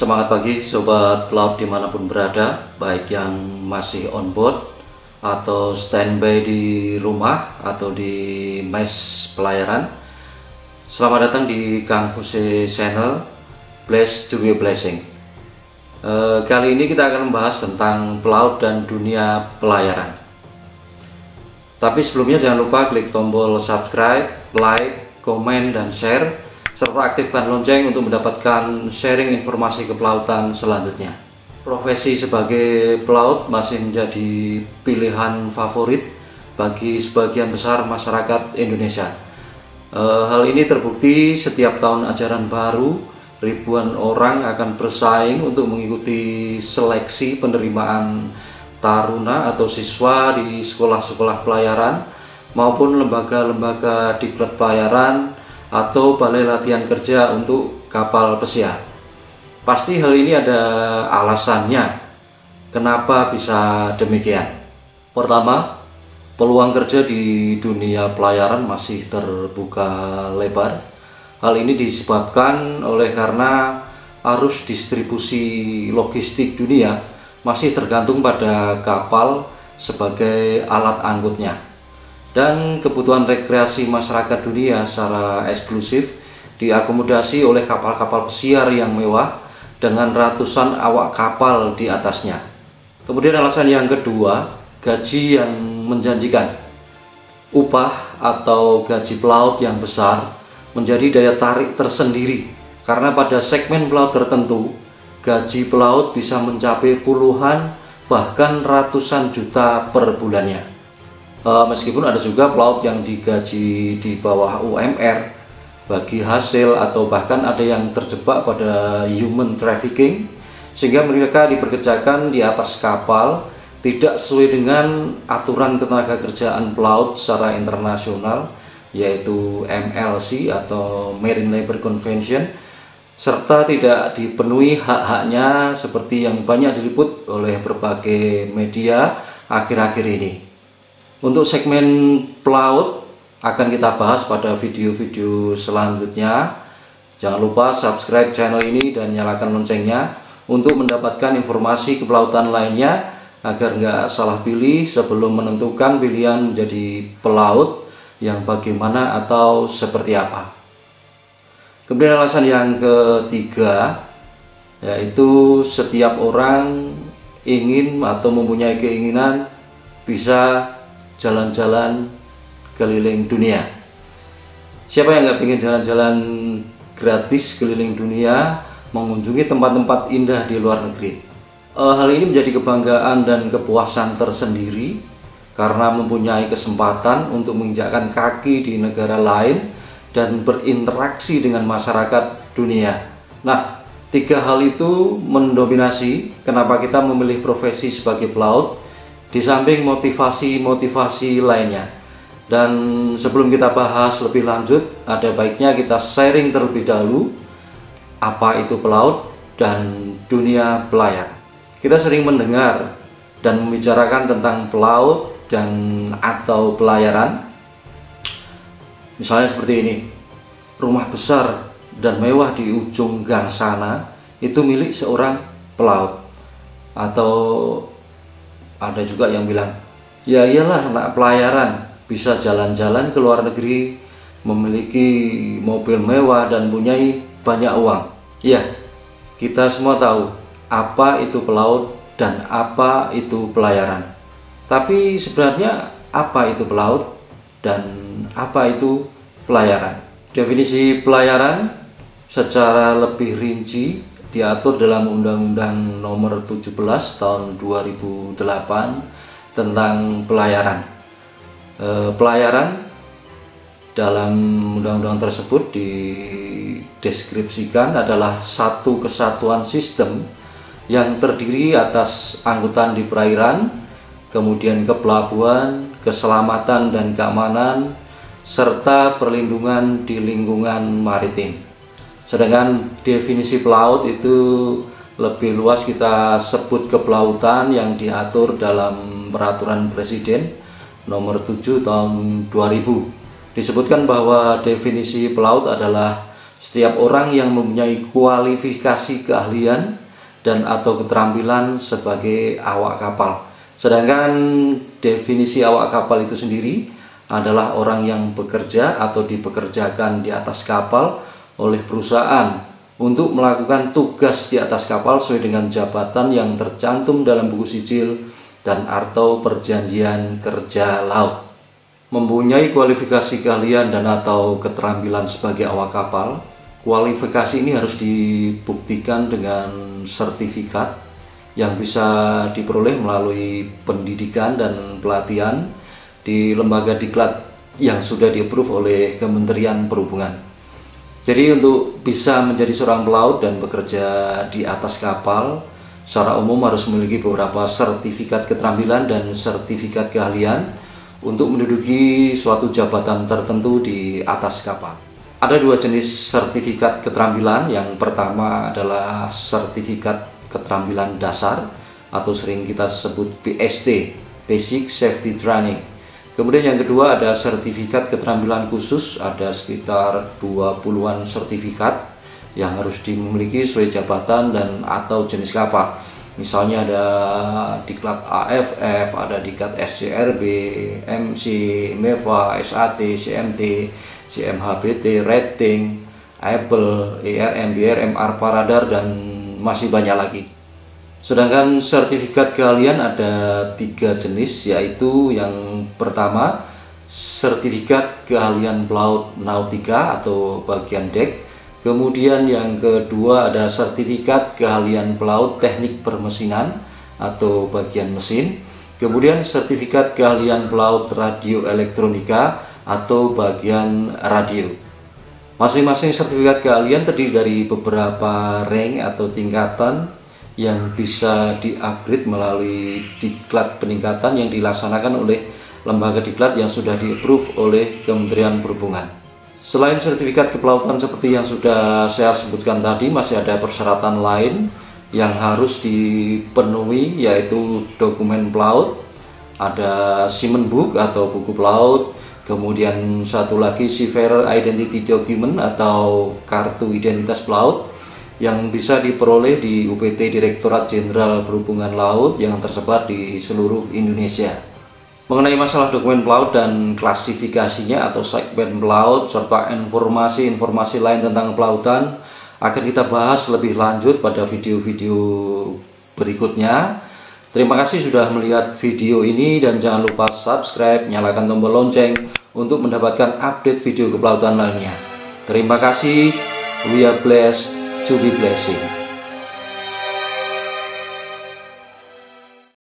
Semangat pagi sobat pelaut dimanapun berada, baik yang masih on board atau standby di rumah atau di mes pelayaran. Selamat datang di Kang Fuse Channel, Blessed to be a Blessing. Kali ini kita akan membahas tentang pelaut dan dunia pelayaran. Tapi sebelumnya jangan lupa klik tombol subscribe, like, komen, dan share, serta aktifkan lonceng untuk mendapatkan sharing informasi kepelautan selanjutnya. Profesi sebagai pelaut masih menjadi pilihan favorit bagi sebagian besar masyarakat Indonesia. Hal ini terbukti setiap tahun ajaran baru, ribuan orang akan bersaing untuk mengikuti seleksi penerimaan taruna atau siswa di sekolah-sekolah pelayaran maupun lembaga-lembaga diklat pelayaran atau balai latihan kerja untuk kapal pesiar. Pasti hal ini ada alasannya kenapa bisa demikian. Pertama, peluang kerja di dunia pelayaran masih terbuka lebar. Hal ini disebabkan oleh karena arus distribusi logistik dunia masih tergantung pada kapal sebagai alat angkutnya. Dan kebutuhan rekreasi masyarakat dunia secara eksklusif diakomodasi oleh kapal-kapal pesiar yang mewah dengan ratusan awak kapal di atasnya. Kemudian alasan yang kedua, gaji yang menjanjikan. Upah atau gaji pelaut yang besar menjadi daya tarik tersendiri karena pada segmen pelaut tertentu gaji pelaut bisa mencapai puluhan bahkan ratusan juta per bulannya. Meskipun ada juga pelaut yang digaji di bawah UMR bagi hasil atau bahkan ada yang terjebak pada human trafficking sehingga mereka diperkerjakan di atas kapal tidak sesuai dengan aturan ketenagakerjaan pelaut secara internasional yaitu MLC atau Marine Labour Convention, serta tidak dipenuhi hak-haknya seperti yang banyak diliput oleh berbagai media akhir-akhir ini. Untuk segmen pelaut akan kita bahas pada video-video selanjutnya. Jangan lupa subscribe channel ini dan nyalakan loncengnya untuk mendapatkan informasi kepelautan lainnya agar nggak salah pilih sebelum menentukan pilihan menjadi pelaut yang bagaimana atau seperti apa. Kemudian alasan yang ketiga yaitu setiap orang ingin atau mempunyai keinginan bisa jalan-jalan keliling dunia. Siapa yang nggak ingin jalan-jalan gratis keliling dunia, mengunjungi tempat-tempat indah di luar negeri? Hal ini menjadi kebanggaan dan kepuasan tersendiri karena mempunyai kesempatan untuk menginjakkan kaki di negara lain dan berinteraksi dengan masyarakat dunia. Nah, tiga hal itu mendominasi kenapa kita memilih profesi sebagai pelaut di samping motivasi-motivasi lainnya. Dan sebelum kita bahas lebih lanjut, ada baiknya kita sharing terlebih dahulu apa itu pelaut dan dunia pelayar. Kita sering mendengar dan membicarakan tentang pelaut dan atau pelayaran. Misalnya seperti ini, rumah besar dan mewah di ujung gang sana itu milik seorang pelaut. Atau ada juga yang bilang, ya iyalah anak pelayaran bisa jalan-jalan ke luar negeri, memiliki mobil mewah dan punyai banyak uang. Ya, kita semua tahu apa itu pelaut dan apa itu pelayaran. Tapi sebenarnya apa itu pelaut dan apa itu pelayaran? Definisi pelayaran secara lebih rinci diatur dalam Undang-Undang Nomor 17 Tahun 2008 tentang pelayaran. Pelayaran dalam undang-undang tersebut dideskripsikan adalah satu kesatuan sistem yang terdiri atas angkutan di perairan, kemudian ke pelabuhan, keselamatan dan keamanan, serta perlindungan di lingkungan maritim. Sedangkan definisi pelaut itu lebih luas kita sebut kepelautan yang diatur dalam Peraturan Presiden Nomor 7 Tahun 2000. Disebutkan bahwa definisi pelaut adalah Setiap orang yang mempunyai kualifikasi keahlian dan atau keterampilan sebagai awak kapal. Sedangkan definisi awak kapal itu sendiri adalah orang yang bekerja atau dipekerjakan di atas kapal oleh perusahaan untuk melakukan tugas di atas kapal sesuai dengan jabatan yang tercantum dalam buku sijil dan atau perjanjian kerja laut. Mempunyai kualifikasi keahlian dan atau keterampilan sebagai awak kapal, kualifikasi ini harus dibuktikan dengan sertifikat yang bisa diperoleh melalui pendidikan dan pelatihan di lembaga diklat yang sudah di-approve oleh Kementerian Perhubungan. Jadi untuk bisa menjadi seorang pelaut dan bekerja di atas kapal, secara umum harus memiliki beberapa sertifikat keterampilan dan sertifikat keahlian untuk menduduki suatu jabatan tertentu di atas kapal. Ada dua jenis sertifikat keterampilan. Yang pertama adalah sertifikat keterampilan dasar atau sering kita sebut BST, Basic Safety Training. Kemudian yang kedua ada sertifikat keterampilan khusus, ada sekitar 20-an sertifikat yang harus dimiliki sesuai jabatan dan atau jenis kapal. Misalnya ada diklat AFF, ada diklat SCRB, MC, MEVA, SAT, CMT, CMHBT, Rating, Apple, ERM, BRM, ARPA, Radar, dan masih banyak lagi. Sedangkan sertifikat keahlian ada 3 jenis, yaitu yang pertama sertifikat keahlian pelaut nautika atau bagian dek. Kemudian yang kedua ada sertifikat keahlian pelaut teknik permesinan atau bagian mesin. Kemudian sertifikat keahlian pelaut radio elektronika atau bagian radio. Masing-masing sertifikat keahlian terdiri dari beberapa rank atau tingkatan yang bisa di-upgrade melalui diklat peningkatan yang dilaksanakan oleh lembaga diklat yang sudah di-approve oleh Kementerian Perhubungan. Selain sertifikat kepelautan seperti yang sudah saya sebutkan tadi, masih ada persyaratan lain yang harus dipenuhi, yaitu dokumen pelaut, ada Seaman Book atau buku pelaut, kemudian satu lagi Seafarer Identity Document atau kartu identitas pelaut yang bisa diperoleh di UPT Direktorat Jenderal Perhubungan Laut yang tersebar di seluruh Indonesia. Mengenai masalah dokumen pelaut dan klasifikasinya atau segmen pelaut serta informasi-informasi lain tentang kelautan akan kita bahas lebih lanjut pada video-video berikutnya. Terima kasih sudah melihat video ini dan jangan lupa subscribe, nyalakan tombol lonceng untuk mendapatkan update video kepelautan lainnya. Terima kasih. We are blessed to be blessing.